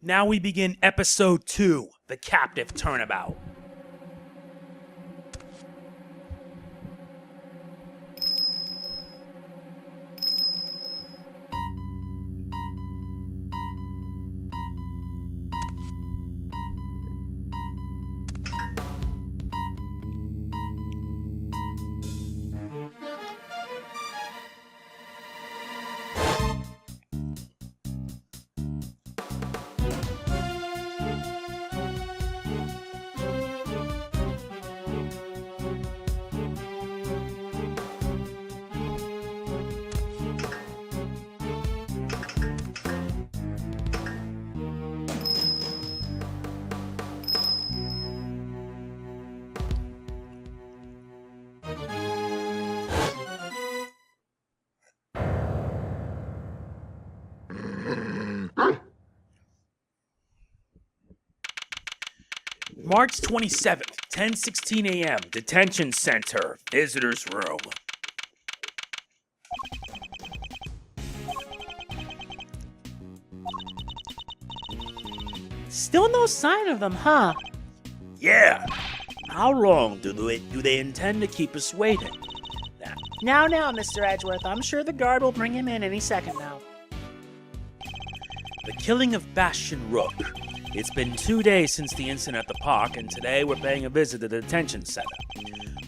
Now we begin Episode 2, The Captive Turnabout. March 27th, 10:16 a.m., Detention Center, Visitor's Room. Still no sign of them, huh? Yeah. How long do they intend to keep us waiting? Now, Mr. Edgeworth. I'm sure the guard will bring him in any second now. The killing of Bastion Rook. It's been 2 days since the incident at the park, and today we're paying a visit to the detention center.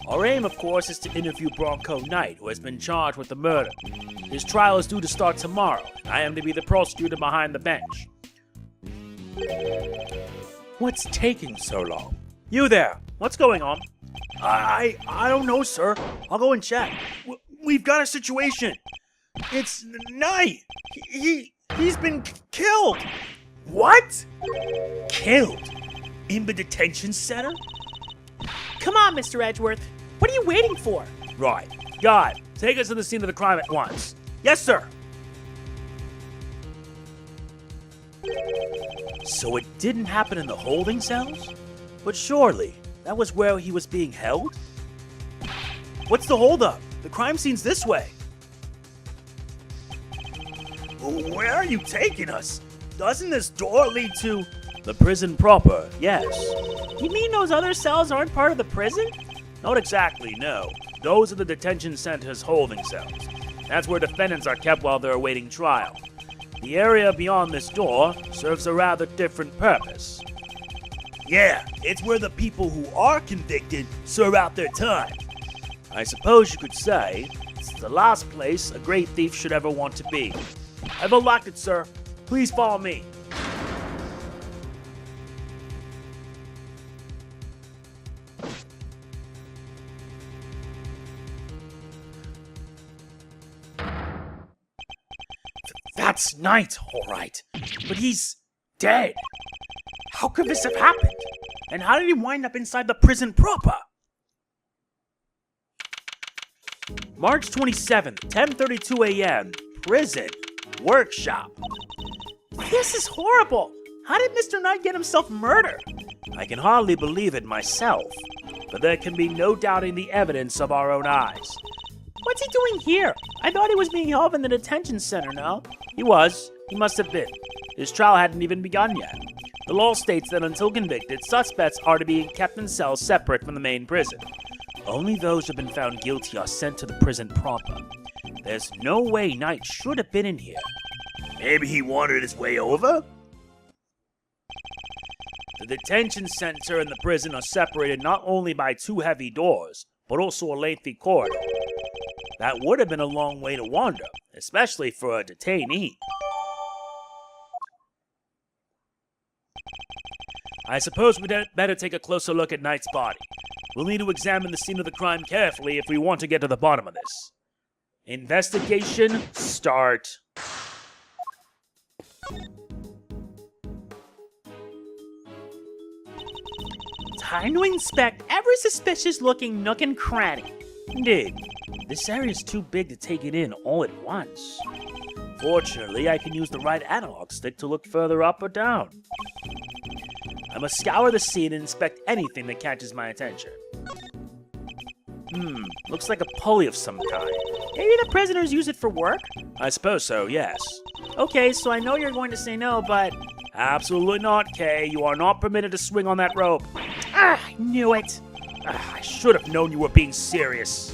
Our aim, of course, is to interview Bronco Knight, who has been charged with the murder. His trial is due to start tomorrow, and I am to be the prosecutor behind the bench. What's taking so long? You there, what's going on? I don't know, sir. I'll go and check. We've got a situation. It's Knight. He's been killed. What? Killed? In the detention center? Come on, Mr. Edgeworth. What are you waiting for? Right. God, take us to the scene of the crime at once. Yes, sir. So it didn't happen in the holding cells? But surely, that was where he was being held? What's the holdup? The crime scene's this way. Where are you taking us? Doesn't this door lead to the prison proper? Yes. You mean those other cells aren't part of the prison? Not exactly, no. Those are the detention center's holding cells. That's where defendants are kept while they're awaiting trial. The area beyond this door serves a rather different purpose. Yeah, it's where the people who are convicted serve out their time. I suppose you could say it's the last place a great thief should ever want to be. I've unlocked it, sir. Please follow me. That's Knight, all right. But he's dead. How could this have happened? And how did he wind up inside the prison proper? March 27th, 10:32 a.m. Prison. Workshop. This is horrible. How did Mr. Knight get himself murdered? I can hardly believe it myself, but there can be no doubting the evidence of our own eyes. What's he doing here? I thought he was being held in the detention center, no? He was. He must have been. His trial hadn't even begun yet. The law states that until convicted, suspects are to be kept in cells separate from the main prison. Only those who have been found guilty are sent to the prison proper. There's no way Knight should have been in here. Maybe he wandered his way over? The detention center and the prison are separated not only by 2 heavy doors, but also a lengthy corridor. That would have been a long way to wander, especially for a detainee. I suppose we'd better take a closer look at Knight's body. We'll need to examine the scene of the crime carefully if we want to get to the bottom of this. Investigation start. Time to inspect every suspicious-looking nook and cranny. Indeed. This area's too big to take it in all at once. Fortunately, I can use the right analog stick to look further up or down. I must scour the scene and inspect anything that catches my attention. Looks like a pulley of some kind. Maybe the prisoners use it for work? I suppose so, yes. Okay, so I know you're going to say no, but Absolutely not, Kay. You are not permitted to swing on that rope. Ah, I knew it. I should have known you were being serious.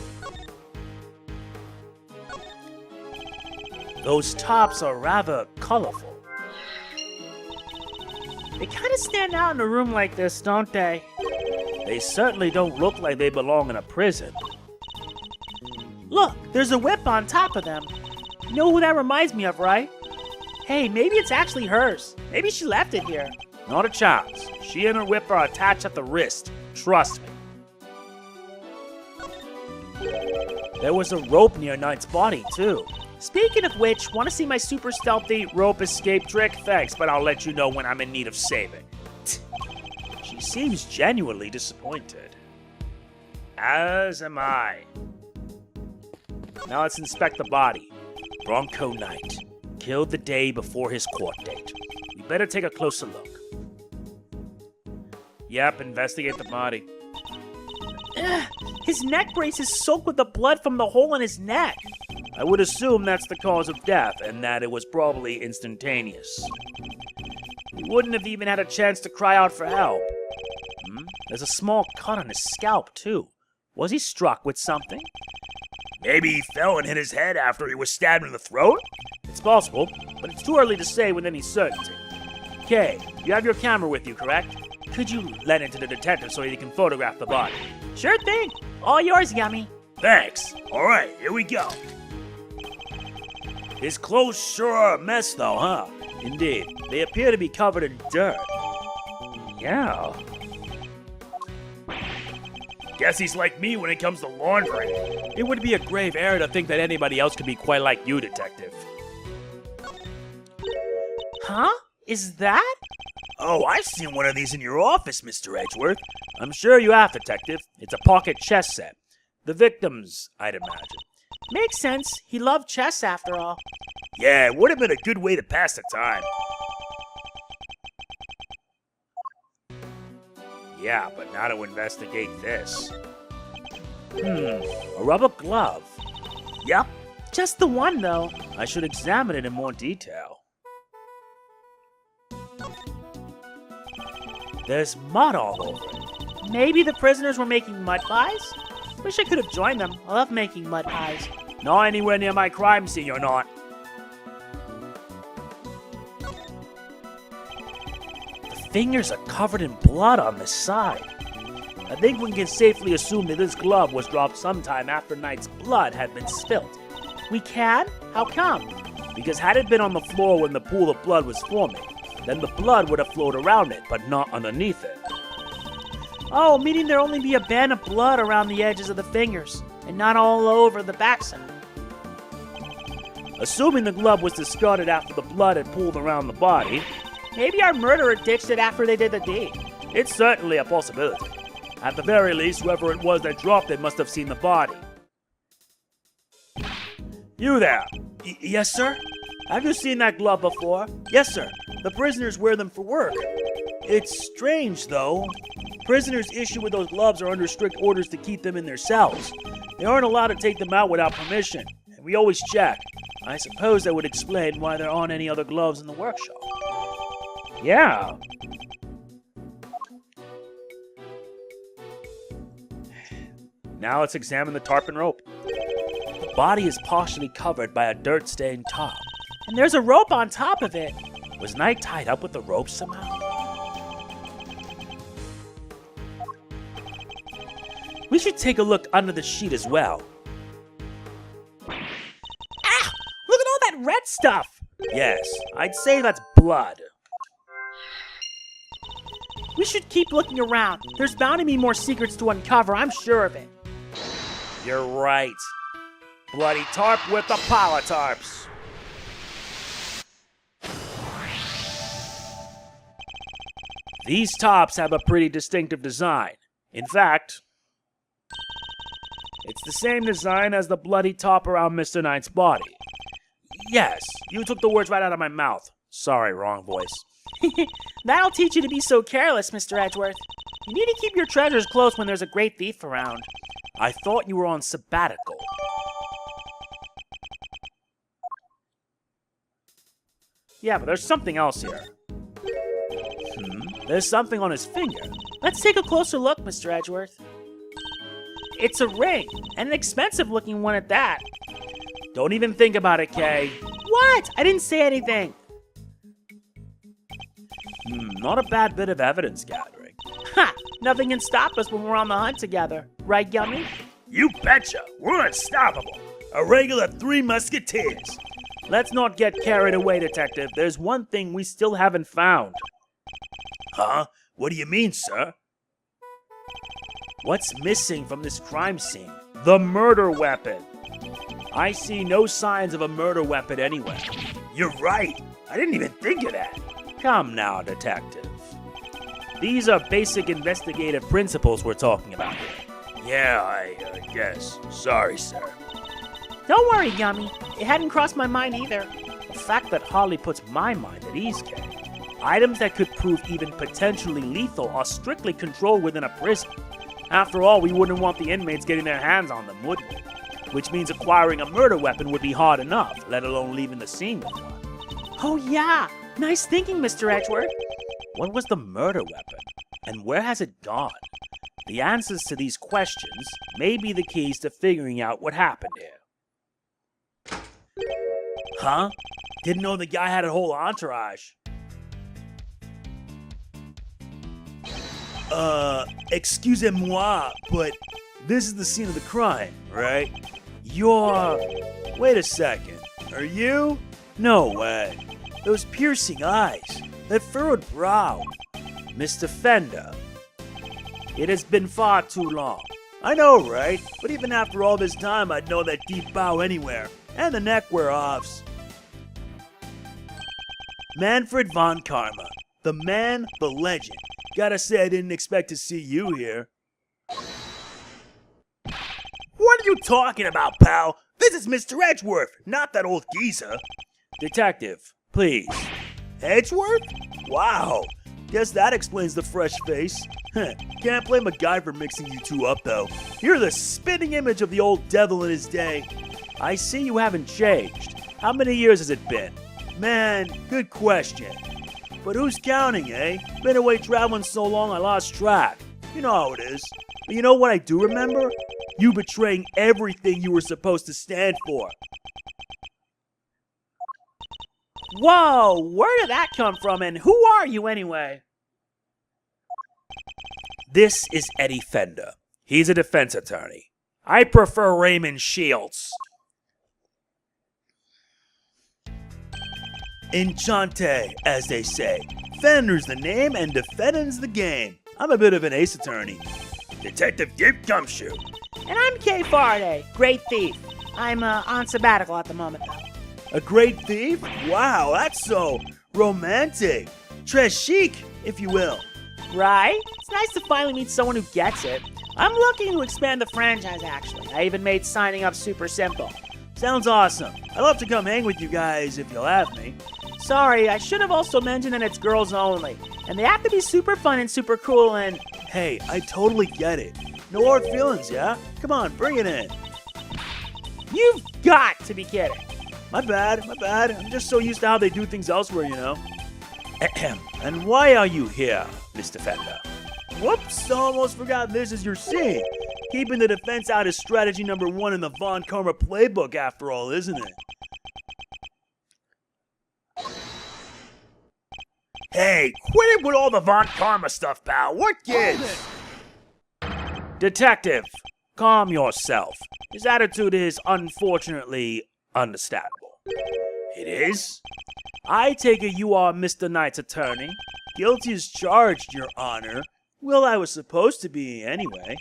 Those tops are rather colorful. They kind of stand out in a room like this, don't they? They certainly don't look like they belong in a prison. Look, there's a whip on top of them. You know who that reminds me of, right? Hey, maybe it's actually hers. Maybe she left it here. Not a chance. She and her whip are attached at the wrist. Trust me. There was a rope near Knight's body, too. Speaking of which, want to see my super stealthy Rope escape trick? Thanks, but I'll let you know when I'm in need of saving. She seems genuinely disappointed. As am I. Now let's inspect the body. Bronco Knight. Killed the day before his court date. We better take a closer look. Yep, investigate the body. His neck brace is soaked with the blood from the hole in his neck. I would assume that's the cause of death, and that it was probably instantaneous. He wouldn't have even had a chance to cry out for help. There's a small cut on his scalp, too. Was he struck with something? Maybe he fell and hit his head after he was stabbed in the throat? It's possible, but it's too early to say with any certainty. Kay, you have your camera with you, correct? Could you lend it to the detective so he can photograph the body? Sure thing. All yours, Yummy. Thanks. All right, here we go. His clothes sure are a mess, though, huh? Indeed. They appear to be covered in dirt. Yeah. Guess he's like me when it comes to laundry. It would be a grave error to think that anybody else could be quite like you, Detective. Huh? Is that? Oh, I've seen one of these in your office, Mr. Edgeworth. I'm sure you have, Detective. It's a pocket chess set. The victim's, I'd imagine. Makes sense. He loved chess after all. Yeah, it would have been a good way to pass the time. Yeah, but now to investigate this. A rubber glove. Yep. Just the one, though. I should examine it in more detail. There's mud all over it. Maybe the prisoners were making mud pies? Wish I could have joined them. I love making mud pies. Not anywhere near my crime scene, you're not. The fingers are covered in blood on the side. I think we can safely assume that this glove was dropped sometime after Knight's blood had been spilt. We can? How come? Because had it been on the floor when the pool of blood was forming, then the blood would have flowed around it, but not underneath it. Oh, meaning there'd only be a band of blood around the edges of the fingers, and not all over the backside. Assuming the glove was discarded after the blood had pooled around the body, maybe our murderer ditched it after they did the deed. It's certainly a possibility. At the very least, whoever it was that dropped it must have seen the body. You there? Yes, sir? Have you seen that glove before? Yes, sir. The prisoners wear them for work. It's strange, though. Prisoners issued with those gloves are under strict orders to keep them in their cells. They aren't allowed to take them out without permission, and we always check. I suppose that would explain why there aren't any other gloves in the workshop. Yeah. Now let's examine the tarpon rope. The body is partially covered by a dirt-stained top. And there's a rope on top of it. Was Knight tied up with the rope somehow? We should take a look under the sheet as well. Ah! Look at all that red stuff! Yes, I'd say that's blood. We should keep looking around. There's bound to be more secrets to uncover, I'm sure of it. You're right. Bloody tarp with the power tarps. These tops have a pretty distinctive design. In fact, it's the same design as the bloody top around Mr. Knight's body. Yes, you took the words right out of my mouth. Sorry, wrong voice. That'll teach you to be so careless, Mr. Edgeworth. You need to keep your treasures close when there's a great thief around. I thought you were on sabbatical. Yeah, but there's something else here. There's something on his finger. Let's take a closer look, Mr. Edgeworth. It's a ring, and an expensive-looking one at that. Don't even think about it, Kay. What? I didn't say anything. Not a bad bit of evidence gathering. Ha! Nothing can stop us when we're on the hunt together. Right, Yummy? You betcha! We're unstoppable! A regular 3 Musketeers! Let's not get carried away, Detective. There's one thing we still haven't found. Huh? What do you mean, sir? What's missing from this crime scene? The murder weapon! I see no signs of a murder weapon anywhere. You're right! I didn't even think of that! Come now, Detective. These are basic investigative principles we're talking about here. Yeah, I guess. Sorry, sir. Don't worry, Yummy. It hadn't crossed my mind either. The fact that Holly puts my mind at ease, Kay. Items that could prove even potentially lethal are strictly controlled within a prison. After all, we wouldn't want the inmates getting their hands on them, would we? Which means acquiring a murder weapon would be hard enough, let alone leaving the scene with one. Oh yeah! Nice thinking, Mr. Edgeworth. What was the murder weapon? And where has it gone? The answers to these questions may be the keys to figuring out what happened here. Huh? Didn't know the guy had a whole entourage. Excusez-moi, but this is the scene of the crime, right? Wait a second. Are you? No way. Those piercing eyes. That furrowed brow. Mr. Fender. It has been far too long. I know, right? But even after all this time, I'd know that deep bow anywhere. And the neck wear-offs. Manfred von Karma. The man, the legend. Gotta say I didn't expect to see you here. What are you talking about, pal? This is Mr. Edgeworth, not that old geezer. Detective, please. Edgeworth? Wow. Guess that explains the fresh face. Can't blame a guy for mixing you two up, though. You're the spitting image of the old devil in his day. I see you haven't changed. How many years has it been? Man, good question. But who's counting, eh? Been away traveling so long I lost track. You know how it is. But you know what I do remember? You betraying everything you were supposed to stand for. Whoa, where did that come from, and who are you anyway? This is Eddie Fender. He's a defense attorney. I prefer Raymond Shields. Enchante, as they say. Fender's the name and defendant's the game. I'm a bit of an ace attorney. Detective Dip Gumshoe. And I'm Kay Faraday, great thief. I'm on sabbatical at the moment, though. A great thief? Wow, that's so romantic. Très chic, if you will. Right? It's nice to finally meet someone who gets it. I'm looking to expand the franchise, actually. I even made signing up super simple. Sounds awesome. I'd love to come hang with you guys if you'll have me. Sorry, I should have also mentioned that it's girls only. And they have to be super fun and super cool and... Hey, I totally get it. No hard feelings, yeah? Come on, bring it in. You've got to be kidding. My bad. I'm just so used to how they do things elsewhere, you know. Ahem. And why are you here, Mr. Fender? Whoops, almost forgot this is your scene. Keeping the defense out is strategy number 1 in the Von Karma playbook, after all, isn't it? Hey, quit it with all the Von Karma stuff, pal. What gives? Detective, calm yourself. His attitude is, unfortunately, understandable. It is? I take it you are Mr. Knight's attorney. Guilty as charged, Your Honor. Well, I was supposed to be anyway.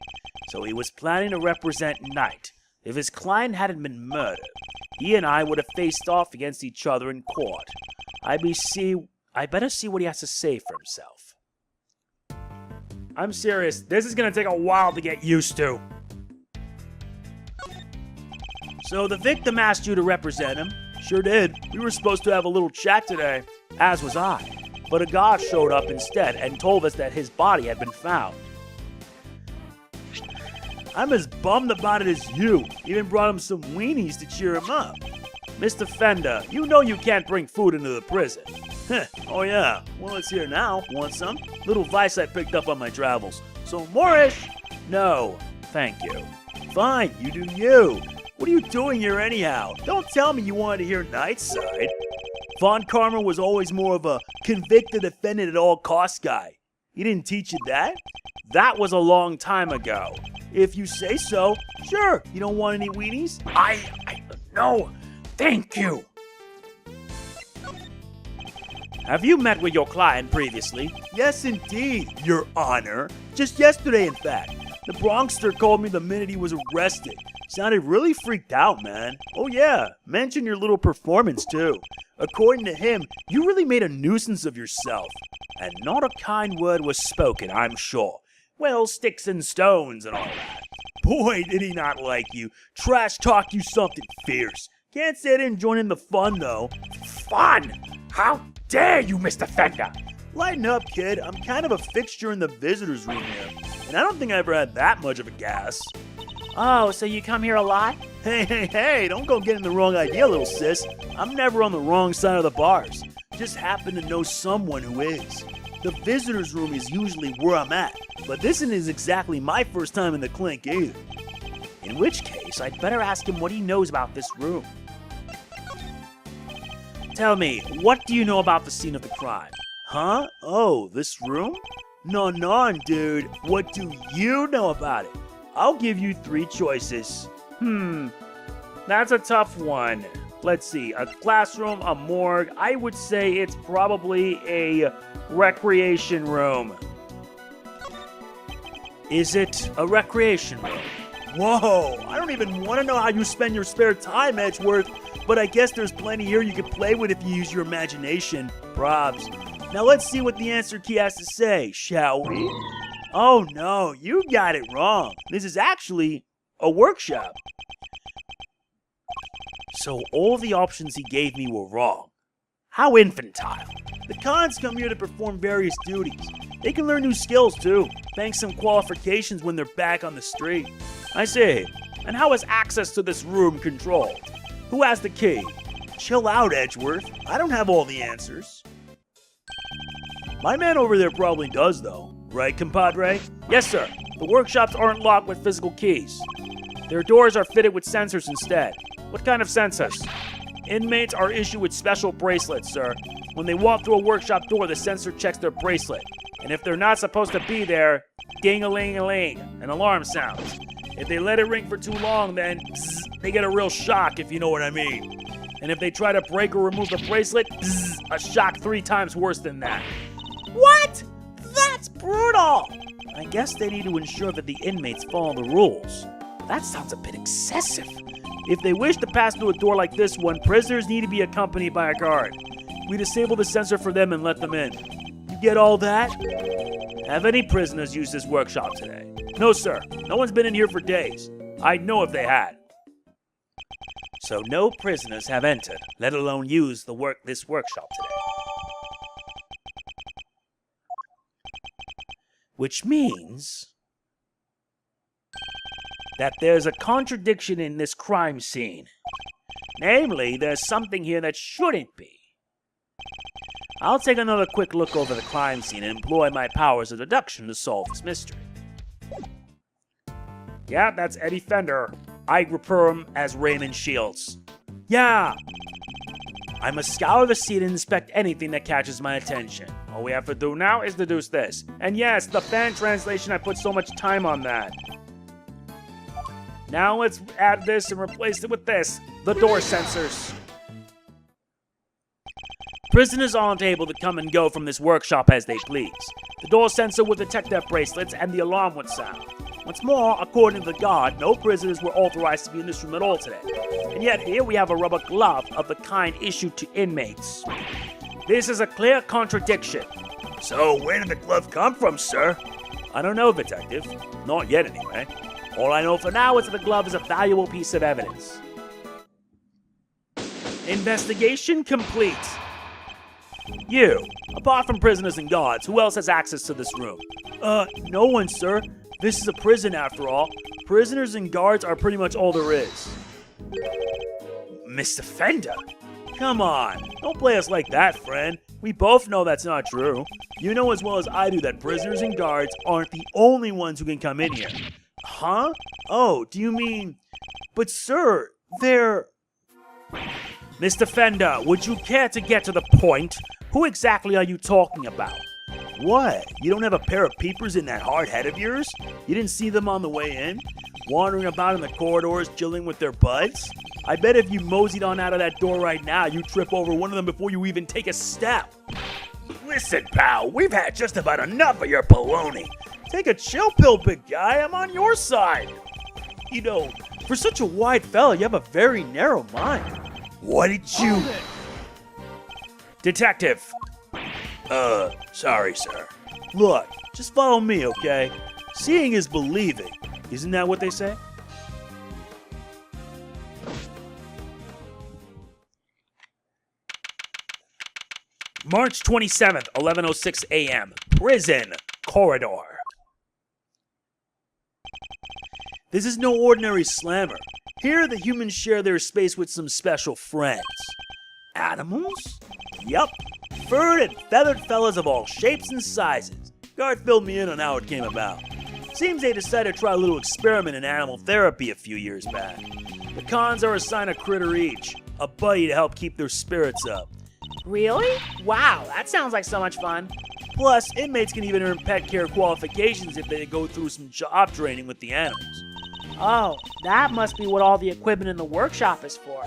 So he was planning to represent Knight. If his client hadn't been murdered, he and I would have faced off against each other in court. I better see what he has to say for himself. I'm serious. This is gonna take a while to get used to. So the victim asked you to represent him? Sure did. We were supposed to have a little chat today, as was I. But a guard showed up instead and told us that his body had been found. I'm as bummed about it as you. Even brought him some weenies to cheer him up. Mr. Fender, you know you can't bring food into the prison. Oh yeah, well it's here now. Want some? Little vice I picked up on my travels. So moreish? No, thank you. Fine, you do you. What are you doing here anyhow? Don't tell me you wanted to hear Nightside. Von Karma was always more of a convicted, offended at all costs guy. He didn't teach you that? That was a long time ago. If you say so, sure. You don't want any weenies? No, thank you. Have you met with your client previously? Yes, indeed, Your Honor. Just yesterday, in fact. The Bronxster called me the minute he was arrested. Sounded really freaked out, man. Oh yeah, mention your little performance too. According to him, you really made a nuisance of yourself. And not a kind word was spoken, I'm sure. Well, sticks and stones and all that. Boy, did he not like you. Trash talk you something fierce. Can't say I didn't join in the fun, though. Fun? How dare you, Mr. Fender? Lighten up, kid. I'm kind of a fixture in the visitors' room here. And I don't think I ever had that much of a gas. Oh, so you come here a lot? Hey, don't go getting the wrong idea, little sis. I'm never on the wrong side of the bars. Just happen to know someone who is. The visitors' room is usually where I'm at, but this isn't exactly my first time in the clink either. In which case, I'd better ask him what he knows about this room. Tell me, what do you know about the scene of the crime? Huh? Oh, this room? No, dude. What do you know about it? I'll give you 3 choices. That's a tough one. Let's see, a classroom, a morgue. I would say it's probably a recreation room. Is it a recreation room? Whoa, I don't even want to know how you spend your spare time, Edgeworth, but I guess there's plenty here you can play with if you use your imagination. Probs. Now let's see what the answer key has to say, shall we? Oh no, you got it wrong. This is actually a workshop. So all the options he gave me were wrong. How infantile. The cons come here to perform various duties. They can learn new skills too, thanks to some qualifications when they're back on the street. I see. And how is access to this room controlled? Who has the key? Chill out, Edgeworth. I don't have all the answers. My man over there probably does though. Right, compadre? Yes, sir. The workshops aren't locked with physical keys. Their doors are fitted with sensors instead. What kind of sensors? Inmates are issued with special bracelets, sir. When they walk through a workshop door, the sensor checks their bracelet. And if they're not supposed to be there, ding-a-ling-a-ling, an alarm sounds. If they let it ring for too long, then bzz, they get a real shock, if you know what I mean. And if they try to break or remove the bracelet, bzz, a shock 3 times worse than that. What? That's brutal! I guess they need to ensure that the inmates follow the rules. That sounds a bit excessive. If they wish to pass through a door like this one, prisoners need to be accompanied by a guard. We disable the sensor for them and let them in. You get all that? Have any prisoners used this workshop today? No, sir. No one's been in here for days. I'd know if they had. So no prisoners have entered, let alone used this workshop today. Which means that there's a contradiction in this crime scene. Namely, there's something here that shouldn't be. I'll take another quick look over the crime scene and employ my powers of deduction to solve this mystery. Yeah, that's Eddie Fender. I refer him as Raymond Shields. Yeah! I must scour the scene and inspect anything that catches my attention. All we have to do now is deduce this. And yes, the fan translation, I put so much time on that. Now let's add this and replace it with this. The door sensors. Prisoners aren't able to come and go from this workshop as they please. The door sensor will detect their bracelets and the alarm would sound. What's more, according to the guard, no prisoners were authorized to be in this room at all today. And yet here we have a rubber glove of the kind issued to inmates. This is a clear contradiction. So where did the glove come from, sir? I don't know, detective. Not yet, anyway. All I know for now is that the glove is a valuable piece of evidence. Investigation complete. You, apart from prisoners and guards, who else has access to this room? No one, sir. This is a prison after all. Prisoners and guards are pretty much all there is. Mr. Fender? Come on, don't play us like that, friend. We both know that's not true. You know as well as I do that prisoners and guards aren't the only ones who can come in here. Huh? Oh, do you mean... But sir, they're... Mr. Fender, would you care to get to the point? Who exactly are you talking about? What? You don't have a pair of peepers in that hard head of yours? You didn't see them on the way in? Wandering about in the corridors, chilling with their buds? I bet if you moseyed on out of that door right now, you'd trip over one of them before you even take a step. Listen, pal, we've had just about enough of your baloney. Take a chill pill, big guy. I'm on your side. You know, for such a wide fella, you have a very narrow mind. What did you... Detective. Sorry, sir. Look, just follow me, okay? Seeing is believing. Isn't that what they say? March 27th, 11:06 a.m. Prison corridor. This is no ordinary slammer. Here, the humans share their space with some special friends. Animals? Yup. Furred and feathered fellas of all shapes and sizes. Guard filled me in on how it came about. Seems they decided to try a little experiment in animal therapy a few years back. The cons are assign a critter each, a buddy to help keep their spirits up. Really? Wow, that sounds like so much fun. Plus, inmates can even earn pet care qualifications if they go through some job training with the animals. Oh, that must be what all the equipment in the workshop is for.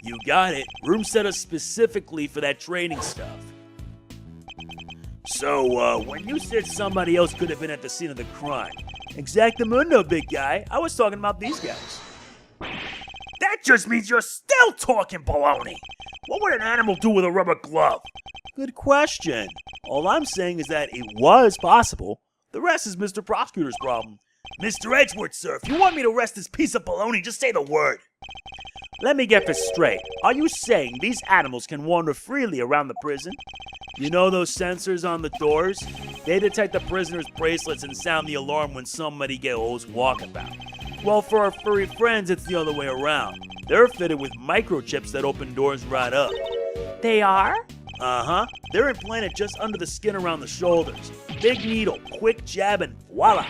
You got it. Room set up specifically for that training stuff. So, when you said somebody else could have been at the scene of the crime, exactamundo, big guy, I was talking about these guys. That just means you're still talking baloney. What would an animal do with a rubber glove? Good question. All I'm saying is that it was possible. The rest is Mr. Prosecutor's problem. Mr. Edgeworth, sir, if you want me to arrest this piece of baloney, just say the word. Let me get this straight. Are you saying these animals can wander freely around the prison? You know those sensors on the doors? They detect the prisoner's bracelets and sound the alarm when somebody goes walkabout. Well, for our furry friends, it's the other way around. They're fitted with microchips that open doors right up. They are? Uh-huh. They're implanted just under the skin around the shoulders. Big needle, quick jab, and voila.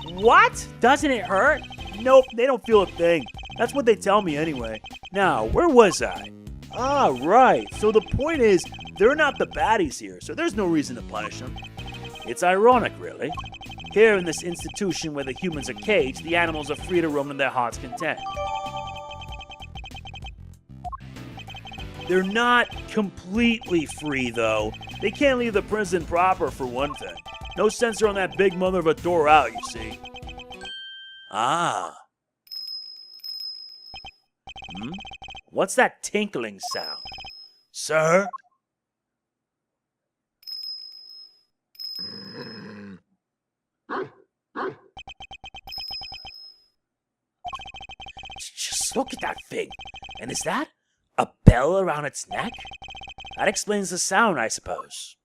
What? Doesn't it hurt? Nope, they don't feel a thing. That's what they tell me anyway. Now, where was I? Ah, right. So the point is, they're not the baddies here, so there's no reason to punish them. It's ironic, really. Here in this institution where the humans are caged, the animals are free to roam to their heart's content. They're not completely free, though. They can't leave the prison proper, for one thing. No sensor on that big mother of a door out, you see. Ah. What's that tinkling sound? Sir? Just look at that thing. And is that a bell around its neck? That explains the sound, I suppose.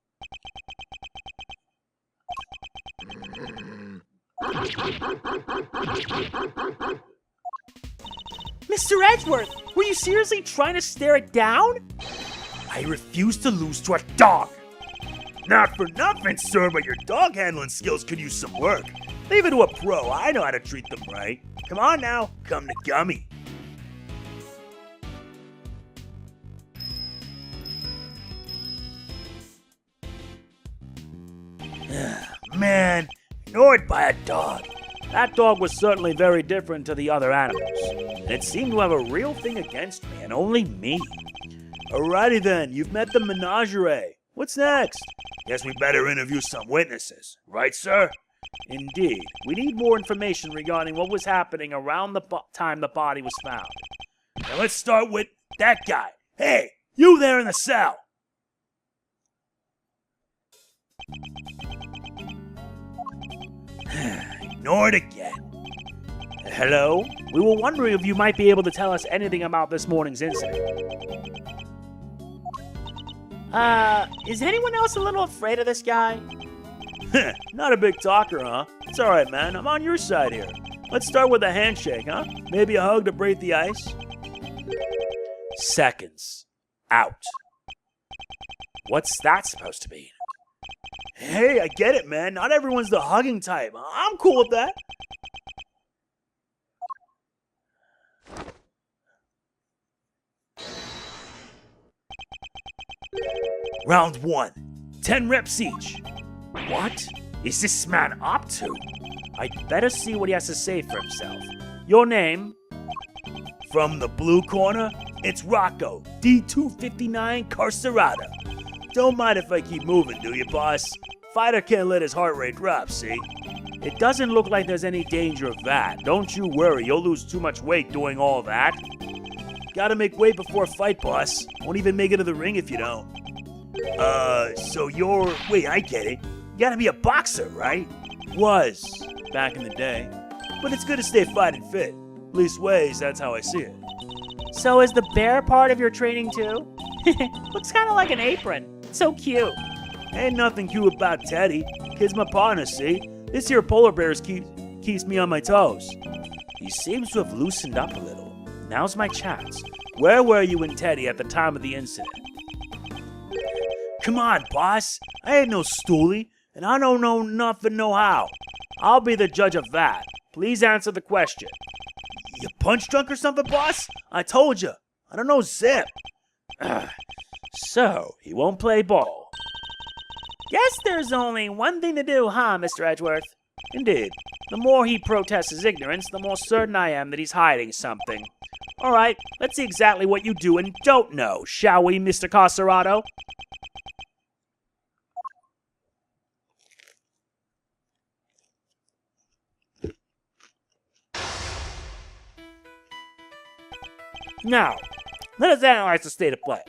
Mr. Edgeworth, were you seriously trying to stare it down? I refuse to lose to a dog. Not for nothing, sir, but your dog handling skills could use some work. Leave it to a pro. I know how to treat them right. Come on now, come to Gummy. Man, ignored by a dog. That dog was certainly very different to the other animals. And it seemed to have a real thing against me, and only me. Alrighty then, you've met the menagerie. What's next? Guess we better interview some witnesses. Right, sir? Indeed. We need more information regarding what was happening around the time the body was found. Now let's start with that guy. Hey, you there in the cell. Ignored again. Hello? We were wondering if you might be able to tell us anything about this morning's incident. Is anyone else a little afraid of this guy? Not a big talker, huh? It's alright, man. I'm on your side here. Let's start with a handshake, huh? Maybe a hug to break the ice? Seconds. Out. What's that supposed to mean? Hey, I get it, man. Not everyone's the hugging type. I'm cool with that. Round 1. 10 reps each. What is this man up to? I'd better see what he has to say for himself. Your name? From the blue corner, it's Rocco, D259 Carcerado. Don't mind if I keep moving, do you, boss? Fighter can't let his heart rate drop, see? It doesn't look like there's any danger of that. Don't you worry, you'll lose too much weight doing all that. Gotta make weight before a fight, boss. Won't even make it to the ring if you don't. So you're... Wait, I get it. You gotta be a boxer, right? Was, back in the day. But it's good to stay fighting fit. Leastways, that's how I see it. So is the bear part of your training too? Looks kind of like an apron. So cute. Ain't nothing cute about Teddy. Kid's my partner, see? This here polar bear keeps me on my toes. He seems to have loosened up a little. Now's my chance. Where were you and Teddy at the time of the incident? Come on, boss. I ain't no stoolie, and I don't know nothing no how. I'll be the judge of that. Please answer the question. You punch drunk or something, boss? I told you. I don't know zip. So, he won't play ball. Guess there's only one thing to do, huh, Mr. Edgeworth? Indeed. The more he protests his ignorance, the more certain I am that he's hiding something. All right, let's see exactly what you do and don't know, shall we, Mr. Carcerado? Now, let us analyze the state of play.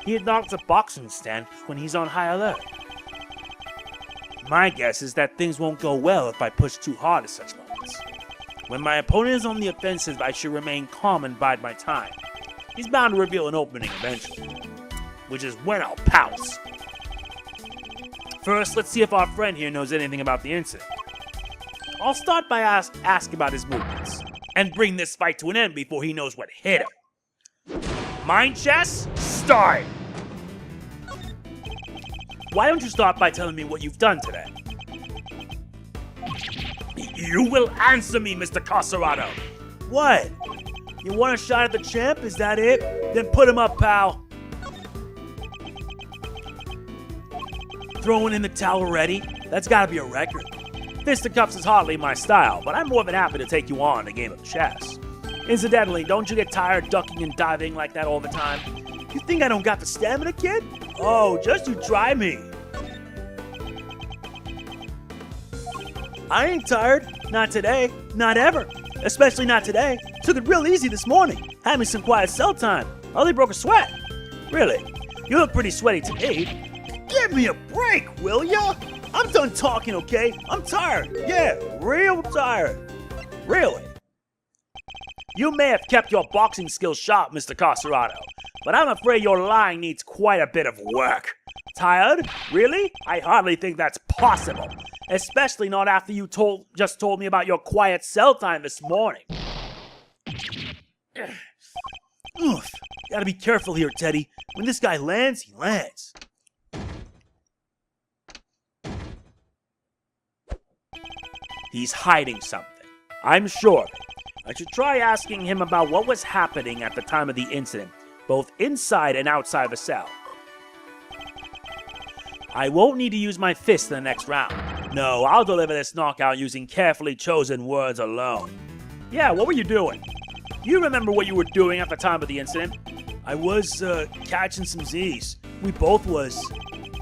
He adopts a boxing stance when he's on high alert. My guess is that things won't go well if I push too hard at such moments. When my opponent is on the offensive, I should remain calm and bide my time. He's bound to reveal an opening eventually, which is when I'll pounce. First, let's see if our friend here knows anything about the incident. I'll start by asking about his movements, and bring this fight to an end before he knows what hit him. Mind chess, start! Why don't you start by telling me what you've done today? You will answer me, Mr. Carcerado. What? You want a shot at the champ? Is that it? Then put him up, pal. Throwing in the towel already? That's gotta be a record. Fisticuffs is hardly my style, but I'm more than happy to take you on a game of chess. Incidentally, don't you get tired ducking and diving like that all the time? You think I don't got the stamina, kid? Oh, just you try me. I ain't tired. Not today. Not ever. Especially not today. Took it real easy this morning. Had me some quiet cell time. Hardly broke a sweat. Really? You look pretty sweaty to me. Give me a break, will ya? I'm done talking, okay? I'm tired. Yeah, real tired. Really? You may have kept your boxing skills sharp, Mr. Carcerado, but I'm afraid your lying needs quite a bit of work. Tired? Really? I hardly think that's possible. Especially not after you just told me about your quiet cell time this morning. Oof. Gotta be careful here, Teddy. When this guy lands, he lands. He's hiding something. I'm sure of it. I should try asking him about what was happening at the time of the incident, both inside and outside the cell. I won't need to use my fist in the next round. No, I'll deliver this knockout using carefully chosen words alone. Yeah, what were you doing? You remember what you were doing at the time of the incident? I was, catching some Z's. We both was.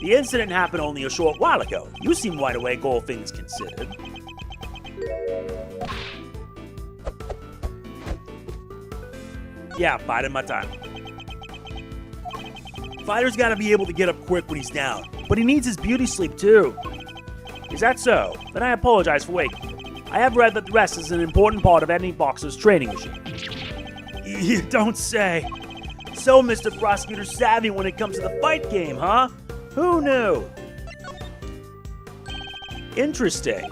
The incident happened only a short while ago. You seem wide awake, all things considered. Yeah, biding my time. Fighter's gotta be able to get up quick when he's down. But he needs his beauty sleep, too. Is that so? Then I apologize for waking. I have read that rest is an important part of any boxer's training regime. You don't say. So, Mr. Prosecutor's savvy when it comes to the fight game, huh? Who knew? Interesting.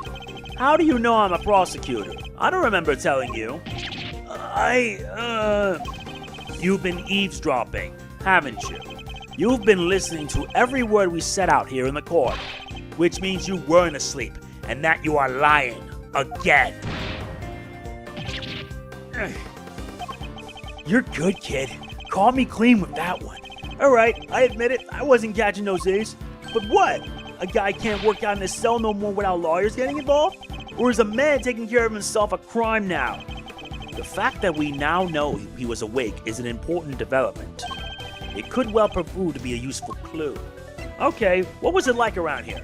How do you know I'm a prosecutor? I don't remember telling you. You've been eavesdropping. haven't you? You've been listening to every word we said out here in the corridor, which means you weren't asleep, and that you are lying again. You're good, kid. Call me clean with that one. Alright, I admit it, I wasn't catching those A's. But what? A guy can't work out in his cell no more without lawyers getting involved? Or is a man taking care of himself a crime now? The fact that we now know he was awake is an important development. It could well prove to be a useful clue. Okay, what was it like around here?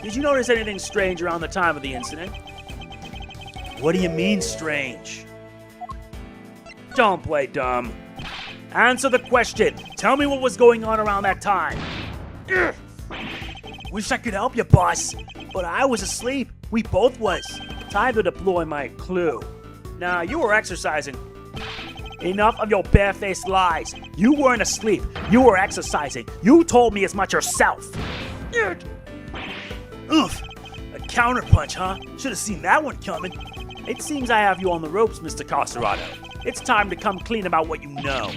Did you notice anything strange around the time of the incident? What do you mean, strange? Don't play dumb. Answer the question. Tell me what was going on around that time. Ugh. Wish I could help you, boss, but I was asleep. We both was. Time to deploy my clue. Nah, you were exercising. Enough of your barefaced lies. You weren't asleep. You were exercising. You told me as much yourself. Oof. A counterpunch, huh? Should have seen that one coming. It seems I have you on the ropes, Mr. Carcerado. It's time to come clean about what you know.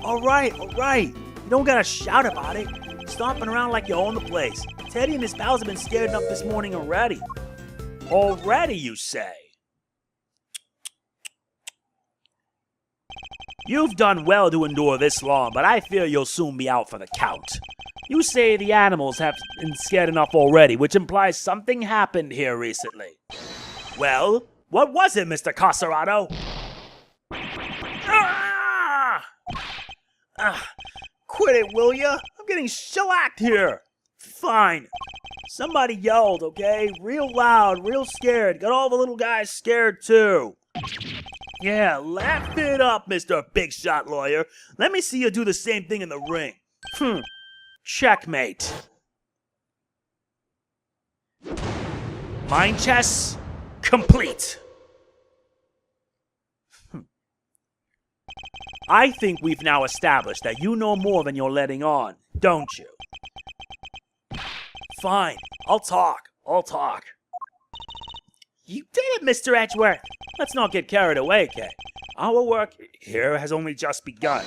Alright. You don't gotta shout about it. Stomping around like you own the place. Teddy and his pals have been scared enough this morning already. Already, you say? You've done well to endure this long, but I fear you'll soon be out for the count. You say the animals have been scared enough already, which implies something happened here recently. Well, what was it, Mr. Carcerado? Quit it, will ya? I'm getting shellacked here. Fine. Somebody yelled, okay? Real loud, real scared. Got all the little guys scared too. Yeah, laugh it up, Mr. Big Shot Lawyer. Let me see you do the same thing in the ring. Checkmate. Mind chess complete. I think we've now established that you know more than you're letting on, don't you? Fine, I'll talk. You did it, Mr. Edgeworth. Let's not get carried away, Kay. Our work here has only just begun.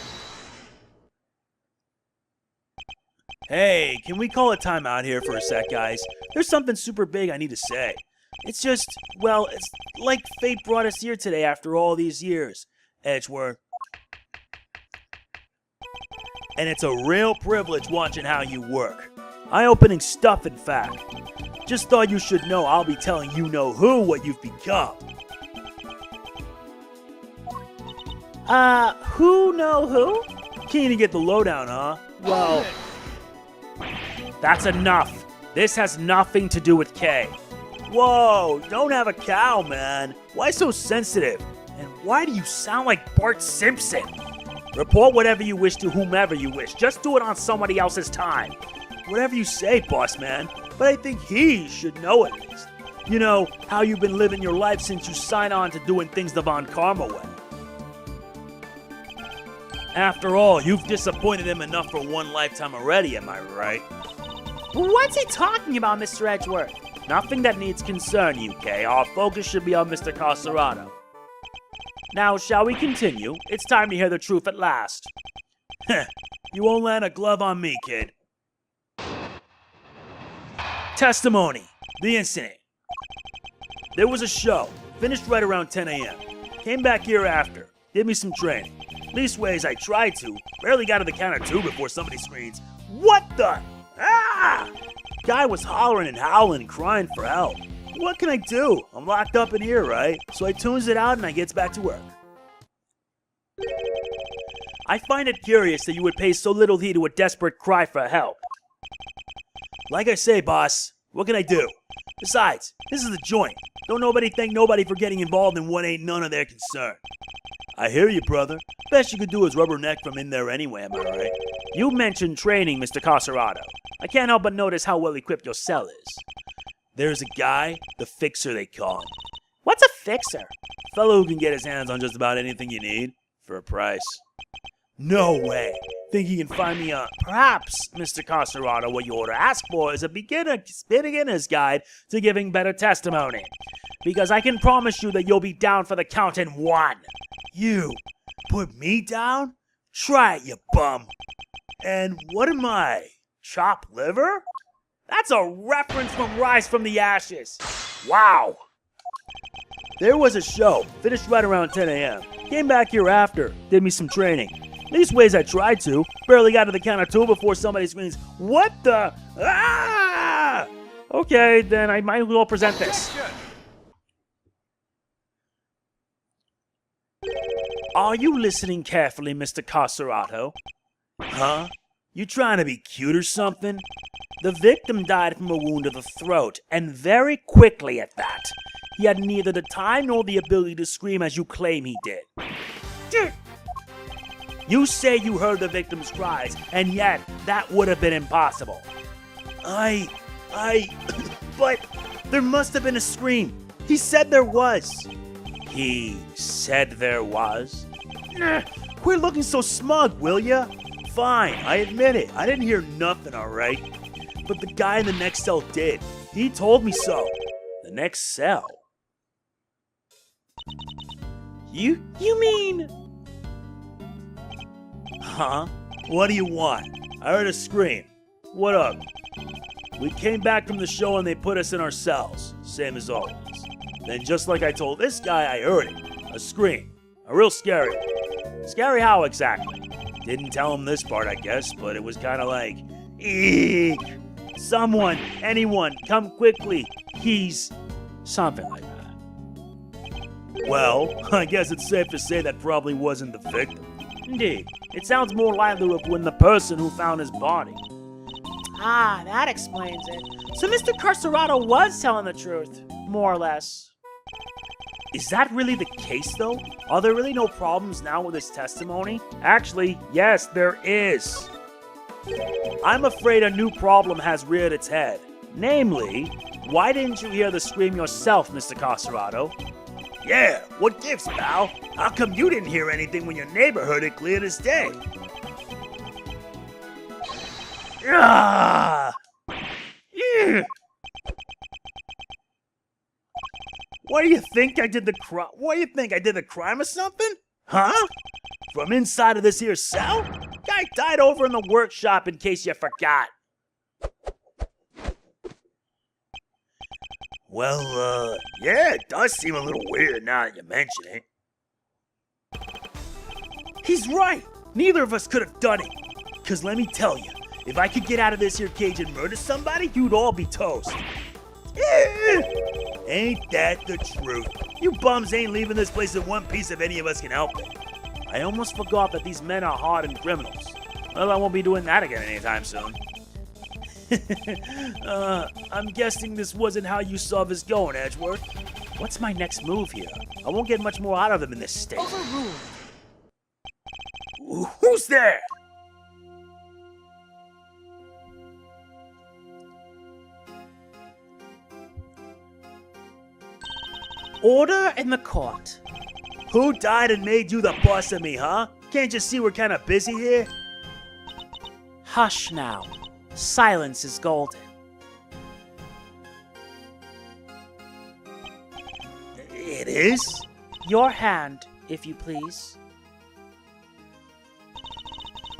Hey, can we call a timeout here for a sec, guys? There's something super big I need to say. It's just, well, it's like fate brought us here today after all these years, Edgeworth. And it's a real privilege watching how you work. Eye-opening stuff, in fact. Just thought you should know I'll be telling you-know-who what you've become. Who know who? Keen to get the lowdown, huh? Well, that's enough. This has nothing to do with Kay. Whoa, don't have a cow, man. Why so sensitive? And why do you sound like Bart Simpson? Report whatever you wish to whomever you wish. Just do it on somebody else's time. Whatever you say, boss man. But I think he should know at least. You know, how you've been living your life since you signed on to doing things the Von Karma way. After all, you've disappointed him enough for one lifetime already, am I right? What's he talking about, Mr. Edgeworth? Nothing that needs concern, UK. Our focus should be on Mr. Carcerado. Now, shall we continue? It's time to hear the truth at last. You won't land a glove on me, kid. Testimony. The incident. There was a show. Finished right around 10 a.m. Came back here after. Did me some training. Leastways, I tried to. Barely got to the count of 2 before somebody screams, "What the? Ah!" Guy was hollering and howling and crying for help. What can I do? I'm locked up in here, right? So I tunes it out and I gets back to work. I find it curious that you would pay so little heed to a desperate cry for help. Like I say, boss, what can I do? Besides, this is the joint. Don't nobody thank nobody for getting involved in what ain't none of their concern. I hear you, brother. Best you could do is rubberneck from in there anyway, am I right? You mentioned training, Mr. Carcerado. I can't help but notice how well equipped your cell is. There's a guy, the fixer they call him. What's a fixer? Fellow who can get his hands on just about anything you need, for a price. No way. Think he can find me a... Perhaps, Mr. Carcerado, what you ought to ask for is a beginner's guide to giving better testimony. Because I can promise you that you'll be down for the count in 1. You? Put me down? Try it, you bum. And what am I? Chopped liver? That's a reference from Rise from the Ashes. Wow. There was a show, finished right around 10 a.m. Came back here after, did me some training. Leastways I tried to. Barely got to the count of 2 before somebody screams, "What the? Ah!" Okay, then I might as well present this. Are you listening carefully, Mr. Carcerato? Huh? You trying to be cute or something? The victim died from a wound to the throat, and very quickly at that. He had neither the time nor the ability to scream as you claim he did. You say you heard the victim's cries, and yet that would have been impossible. But there must have been a scream. He said there was. He said there was? Quit looking so smug, will ya? Fine, I admit it. I didn't hear nothing, alright? But the guy in the next cell did. He told me so. The next cell? You mean? Huh? What do you want? I heard a scream. What up? We came back from the show and they put us in our cells. Same as always. Then just like I told this guy, I heard it. A scream. A real scary one. Scary how exactly? Didn't tell him this part, I guess, but it was kind of like, eek! Someone, anyone, come quickly. He's... something like that. Well, I guess it's safe to say that probably wasn't the victim. Indeed. It sounds more likely to have been the person who found his body. Ah, that explains it. So Mr. Carcerato was telling the truth, more or less. Is that really the case, though? Are there really no problems now with his testimony? Actually, yes, there is. I'm afraid a new problem has reared its head. Namely, why didn't you hear the scream yourself, Mr. Carcerato? Yeah, what gives, pal? How come you didn't hear anything when your neighbor heard it clear as day? Ah! What do you think I did the crime? What do you think I did the crime or something? Huh? From inside of this here cell? Guy died over in the workshop in case you forgot. Well, yeah, it does seem a little weird now that you mention it. He's right. Neither of us could have done it. Cause let me tell you, if I could get out of this here cage and murder somebody, you'd all be toast. Ain't that the truth? You bums ain't leaving this place in one piece if any of us can help it. I almost forgot that these men are hardened criminals. Well, I won't be doing that again anytime soon. I'm guessing this wasn't how you saw this going, Edgeworth. What's my next move here? I won't get much more out of them in this state. Overruled. Who's there? Order in the court. Who died and made you the boss of me, huh? Can't you see we're kind of busy here? Hush now. Silence is golden. It is? Your hand, if you please.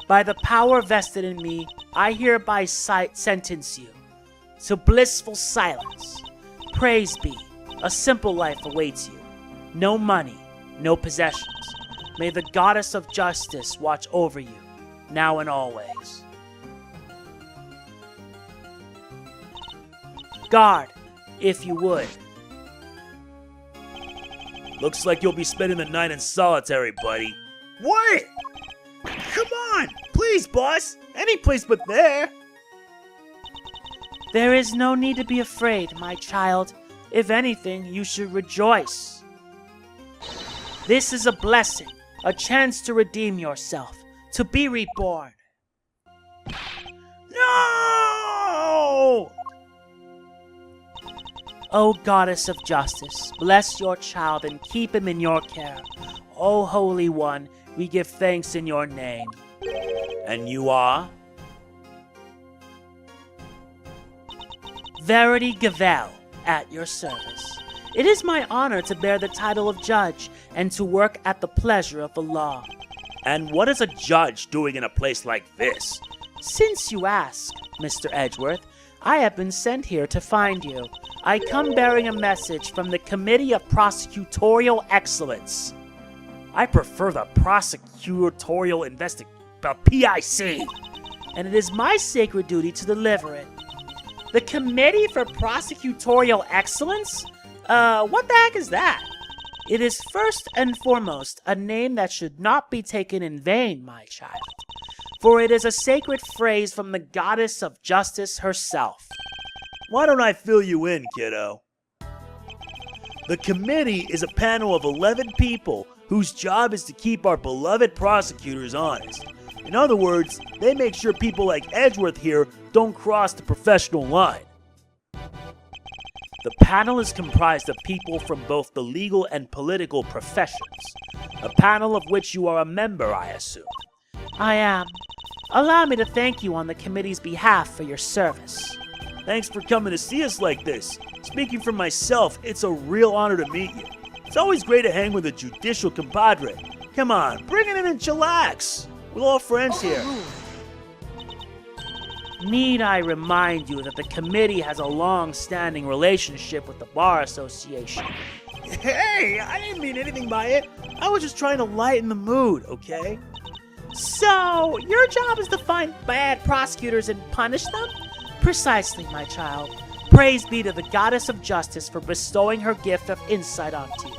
By the power vested in me, I hereby sentence you to blissful silence. Praise be, a simple life awaits you. No money, no possessions. May the goddess of justice watch over you, now and always. Guard, if you would. Looks like you'll be spending the night in solitary, buddy. What? Come on! Please, boss! Any place but there! There is no need to be afraid, my child. If anything, you should rejoice. This is a blessing, a chance to redeem yourself, to be reborn. No! O Goddess of Justice, bless your child and keep him in your care. O Holy One, we give thanks in your name. And you are? Verity Gavelle, at your service. It is my honor to bear the title of judge and to work at the pleasure of the law. And what is a judge doing in a place like this? Since you ask, Mr. Edgeworth, I have been sent here to find you. I come bearing a message from the Committee of Prosecutorial Excellence. I prefer the Prosecutorial PIC. And it is my sacred duty to deliver it. The Committee for Prosecutorial Excellence? What the heck is that? It is first and foremost a name that should not be taken in vain, my child. For it is a sacred phrase from the goddess of justice herself. Why don't I fill you in, kiddo? The committee is a panel of 11 people whose job is to keep our beloved prosecutors honest. In other words, they make sure people like Edgeworth here don't cross the professional line. The panel is comprised of people from both the legal and political professions. A panel of which you are a member, I assume. I am. Allow me to thank you on the committee's behalf for your service. Thanks for coming to see us like this. Speaking for myself, it's a real honor to meet you. It's always great to hang with a judicial compadre. Come on, bring it in and chillax. We're all friends here. Need I remind you that the committee has a long-standing relationship with the Bar Association? Hey, I didn't mean anything by it. I was just trying to lighten the mood, okay? So, your job is to find bad prosecutors and punish them? Precisely, my child. Praise be to the goddess of justice for bestowing her gift of insight onto you.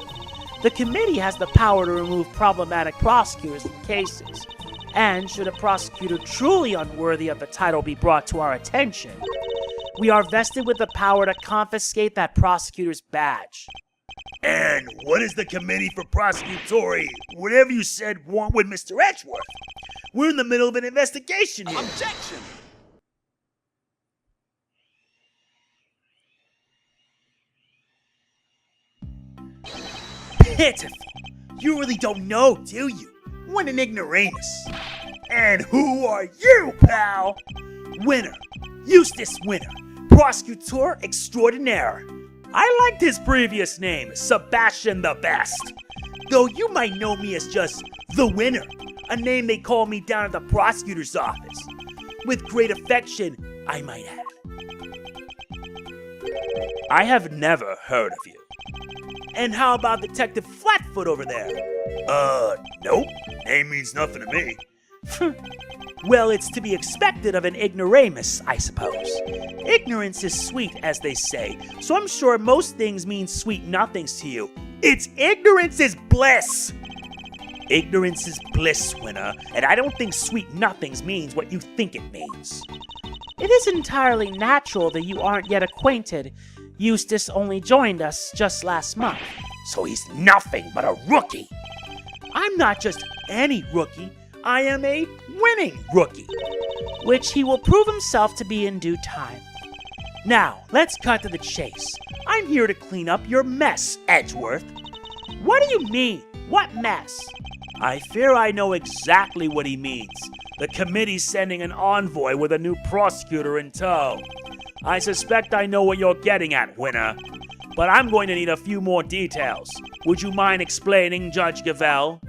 The committee has the power to remove problematic prosecutors from cases. And should a prosecutor truly unworthy of the title be brought to our attention, we are vested with the power to confiscate that prosecutor's badge. And what does the Committee for Prosecutory, whatever you said, want with Mr. Edgeworth? We're in the middle of an investigation here. Objection! Pitiful. You really don't know, do you? What an ignoramus. And who are you, pal? Winner. Eustace Winner. Prosecutor extraordinaire. I liked his previous name, Sebastian Debeste. Though you might know me as just the Winner, a name they call me down at the prosecutor's office. With great affection, I might add. I have never heard of you. And how about Detective Flatfoot over there? Nope. Name means nothing to me. Well, it's to be expected of an ignoramus, I suppose. Ignorance is sweet, as they say, so I'm sure most things mean sweet nothings to you. It's ignorance is bliss! Ignorance is bliss, Winner, and I don't think sweet nothings means what you think it means. It is entirely natural that you aren't yet acquainted. Eustace only joined us just last month. So he's nothing but a rookie. I'm not just any rookie. I am a winning rookie. Which he will prove himself to be in due time. Now, let's cut to the chase. I'm here to clean up your mess, Edgeworth. What do you mean? What mess? I fear I know exactly what he means. The committee's sending an envoy with a new prosecutor in tow. I suspect I know what you're getting at, Winner. But I'm going to need a few more details. Would you mind explaining, Judge Gavelle?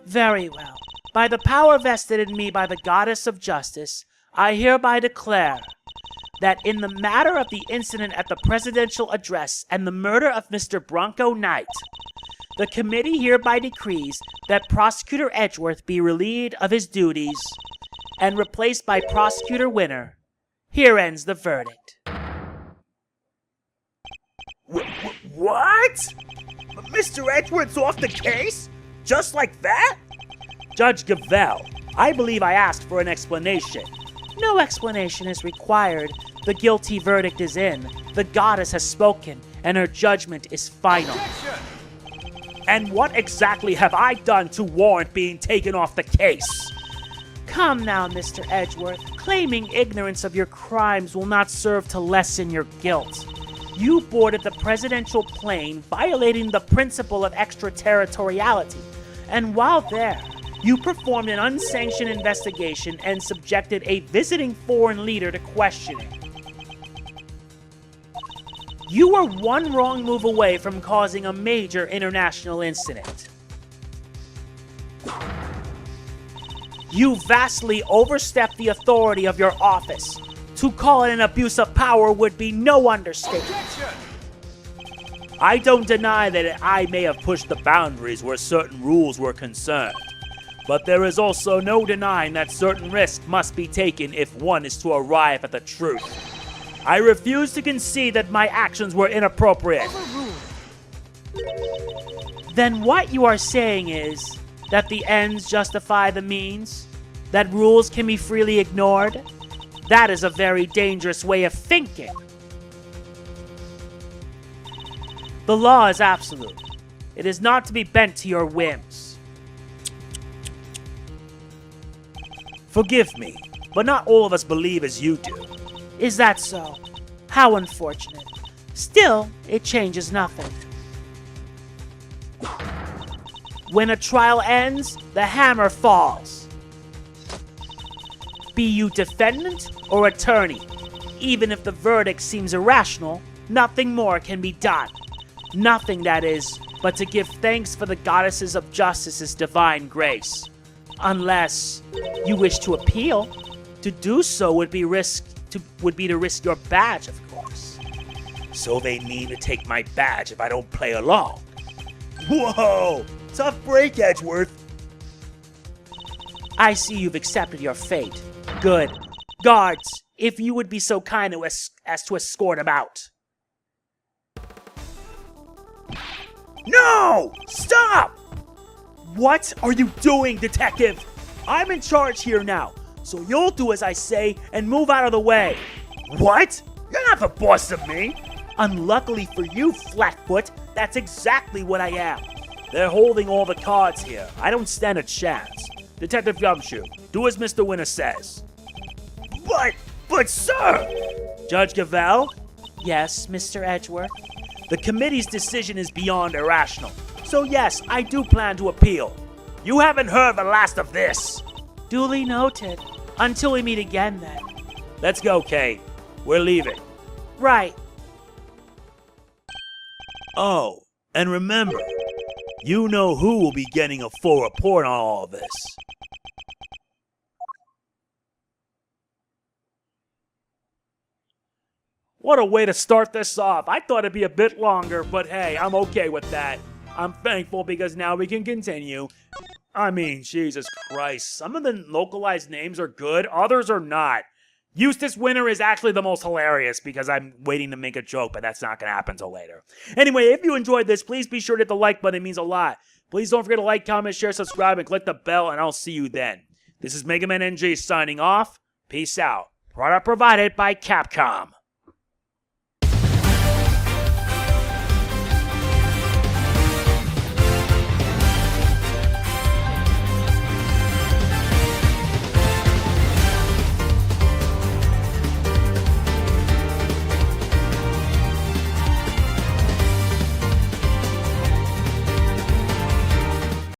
Very well. By the power vested in me by the goddess of justice, I hereby declare that in the matter of the incident at the presidential address and the murder of Mr. Bronco Knight, the committee hereby decrees that Prosecutor Edgeworth be relieved of his duties and replaced by Prosecutor Winner. Here ends the verdict. What? Mr. Edgeworth's off the case? Just like that? Judge Gavelle, I believe I asked for an explanation. No explanation is required. The guilty verdict is in. The goddess has spoken, and her judgment is final. Objection! And what exactly have I done to warrant being taken off the case? Come now, Mr. Edgeworth. Claiming ignorance of your crimes will not serve to lessen your guilt. You boarded the presidential plane, violating the principle of extraterritoriality. And while there, you performed an unsanctioned investigation and subjected a visiting foreign leader to questioning. You were one wrong move away from causing a major international incident. You vastly overstep the authority of your office. To call it an abuse of power would be no understatement. I don't deny that I may have pushed the boundaries where certain rules were concerned. But there is also no denying that certain risks must be taken if one is to arrive at the truth. I refuse to concede that my actions were inappropriate. Then what you are saying is that the ends justify the means? That rules can be freely ignored? That is a very dangerous way of thinking. The law is absolute. It is not to be bent to your whims. Forgive me, but not all of us believe as you do. Is that so? How unfortunate. Still, it changes nothing. When a trial ends, the hammer falls. Be you defendant or attorney, even if the verdict seems irrational, nothing more can be done. Nothing, that is, but to give thanks for the goddesses of justice's divine grace. Unless you wish to appeal. To do so would be to risk your badge, of course. So they mean to take my badge if I don't play along. Whoa! Tough break, Edgeworth. I see you've accepted your fate. Good. Guards, if you would be so kind as to escort him out. No! Stop! What are you doing, detective? I'm in charge here now, so you'll do as I say and move out of the way. What? You're not the boss of me. Unluckily for you, Flatfoot, that's exactly what I am. They're holding all the cards here. I don't stand a chance. Detective Gumshoe, do as Mr. Winner says. But sir! Judge Gavelle? Yes, Mr. Edgeworth? The committee's decision is beyond irrational. So yes, I do plan to appeal. You haven't heard the last of this. Duly noted. Until we meet again, then. Let's go, Kate. We're leaving. Right. Oh, and remember, you know who will be getting a full report on all of this. What a way to start this off. I thought it'd be a bit longer, but hey, I'm okay with that. I'm thankful because now we can continue. I mean, Jesus Christ, some of the localized names are good, others are not. Eustace Winner is actually the most hilarious because I'm waiting to make a joke, but that's not going to happen until later. Anyway, if you enjoyed this, please be sure to hit the like button. It means a lot. Please don't forget to like, comment, share, subscribe, and click the bell, and I'll see you then. This is MegamanNG signing off. Peace out. Product provided by Capcom.